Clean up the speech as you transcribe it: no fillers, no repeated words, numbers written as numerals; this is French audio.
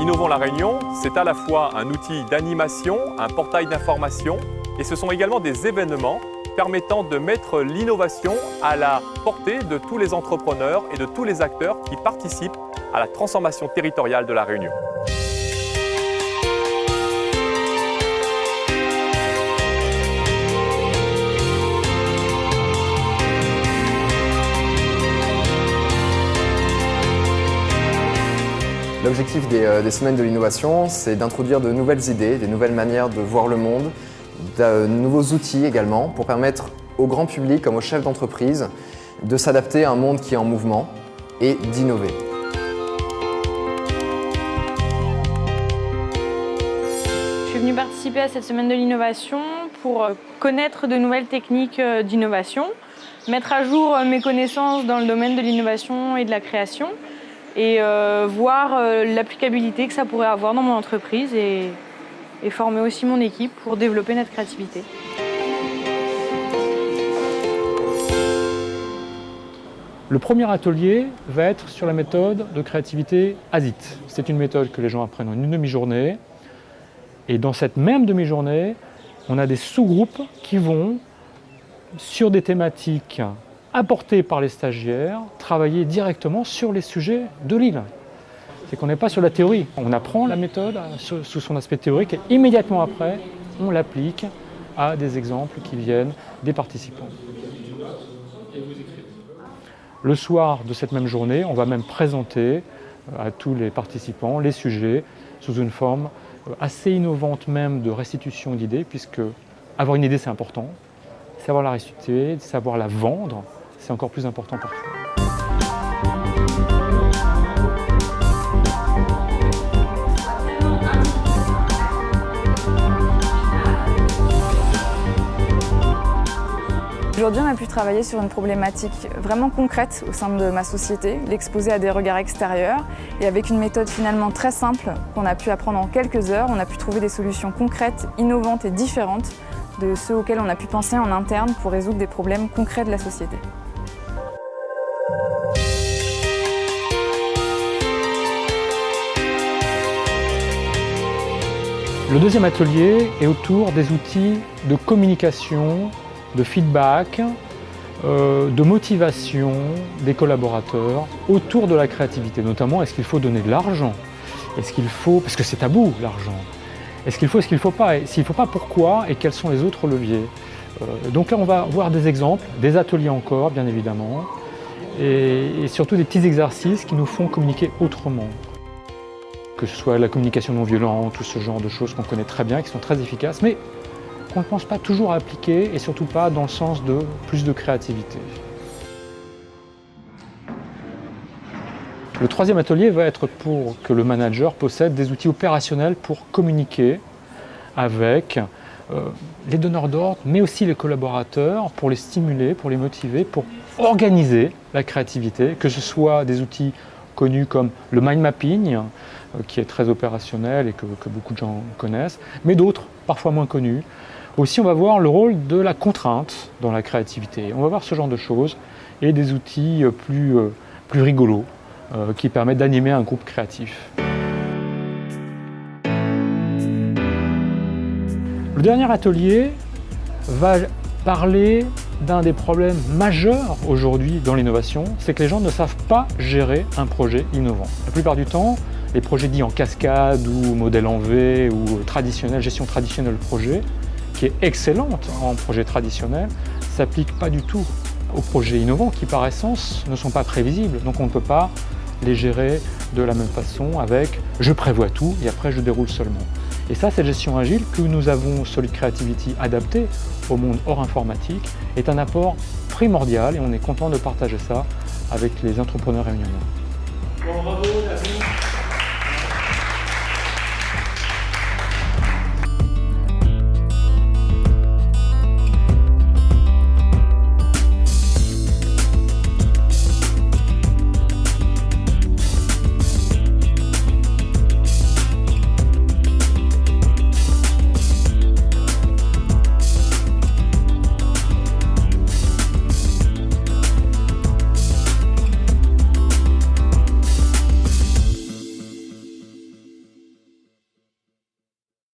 Innovons la Réunion, c'est à la fois un outil d'animation, un portail d'information, et ce sont également des événements permettant de mettre l'innovation à la portée de tous les entrepreneurs et de tous les acteurs qui participent à la transformation territoriale de la Réunion. L'objectif des Semaines de l'innovation, c'est d'introduire de nouvelles idées, des nouvelles manières de voir le monde, de nouveaux outils également, pour permettre au grand public comme aux chefs d'entreprise de s'adapter à un monde qui est en mouvement et d'innover. Je suis venue participer à cette Semaine de l'innovation pour connaître de nouvelles techniques d'innovation, mettre à jour mes connaissances dans le domaine de l'innovation et de la création, et voir l'applicabilité que ça pourrait avoir dans mon entreprise et former aussi mon équipe pour développer notre créativité. Le premier atelier va être sur la méthode de créativité ASIT. C'est une méthode que les gens apprennent en une demi-journée. Et dans cette même demi-journée, on a des sous-groupes qui vont, sur des thématiques apportées par les stagiaires, travailler directement sur les sujets de l'île. C'est qu'on n'est pas sur la théorie. On apprend la méthode sous son aspect théorique et immédiatement après, on l'applique à des exemples qui viennent des participants. Le soir de cette même journée, on va même présenter à tous les participants les sujets sous une forme assez innovante même de restitution d'idées, puisque avoir une idée c'est important, savoir la restituer, savoir la vendre, c'est encore plus important parfois. Aujourd'hui, on a pu travailler sur une problématique vraiment concrète au sein de ma société, l'exposer à des regards extérieurs. Et avec une méthode finalement très simple qu'on a pu apprendre en quelques heures, on a pu trouver des solutions concrètes, innovantes et différentes de ceux auxquels on a pu penser en interne pour résoudre des problèmes concrets de la société. Le deuxième atelier est autour des outils de communication, de feedback, de motivation des collaborateurs autour de la créativité. Notamment, est-ce qu'il faut donner de l'argent? Est-ce qu'il faut, parce que c'est tabou l'argent, est-ce qu'il faut, est-ce qu'il ne faut pas? Et s'il ne faut pas, pourquoi? Et quels sont les autres leviers? Donc là, on va voir des exemples, des ateliers encore, bien évidemment, et surtout des petits exercices qui nous font communiquer autrement. Que ce soit la communication non violente, tout ce genre de choses qu'on connaît très bien, qui sont très efficaces, mais qu'on ne pense pas toujours à appliquer, et surtout pas dans le sens de plus de créativité. Le troisième atelier va être pour que le manager possède des outils opérationnels pour communiquer avec les donneurs d'ordre, mais aussi les collaborateurs, pour les stimuler, pour les motiver, pour organiser la créativité, que ce soit des outils connus comme le mind mapping, qui est très opérationnel et que beaucoup de gens connaissent, mais d'autres, parfois moins connus. Aussi, on va voir le rôle de la contrainte dans la créativité. On va voir ce genre de choses et des outils plus rigolos qui permettent d'animer un groupe créatif. Le dernier atelier va parler d'un des problèmes majeurs aujourd'hui dans l'innovation, c'est que les gens ne savent pas gérer un projet innovant. La plupart du temps, les projets dits en cascade ou modèle en V ou traditionnel, gestion traditionnelle de projet, qui est excellente en projet traditionnel, ne s'applique pas du tout aux projets innovants qui par essence ne sont pas prévisibles. Donc on ne peut pas les gérer de la même façon avec « je prévois tout et après je déroule seulement ». Et ça, cette gestion agile que nous avons Solid Creativity adaptée au monde hors informatique est un apport primordial et on est content de partager ça avec les entrepreneurs réunionnais.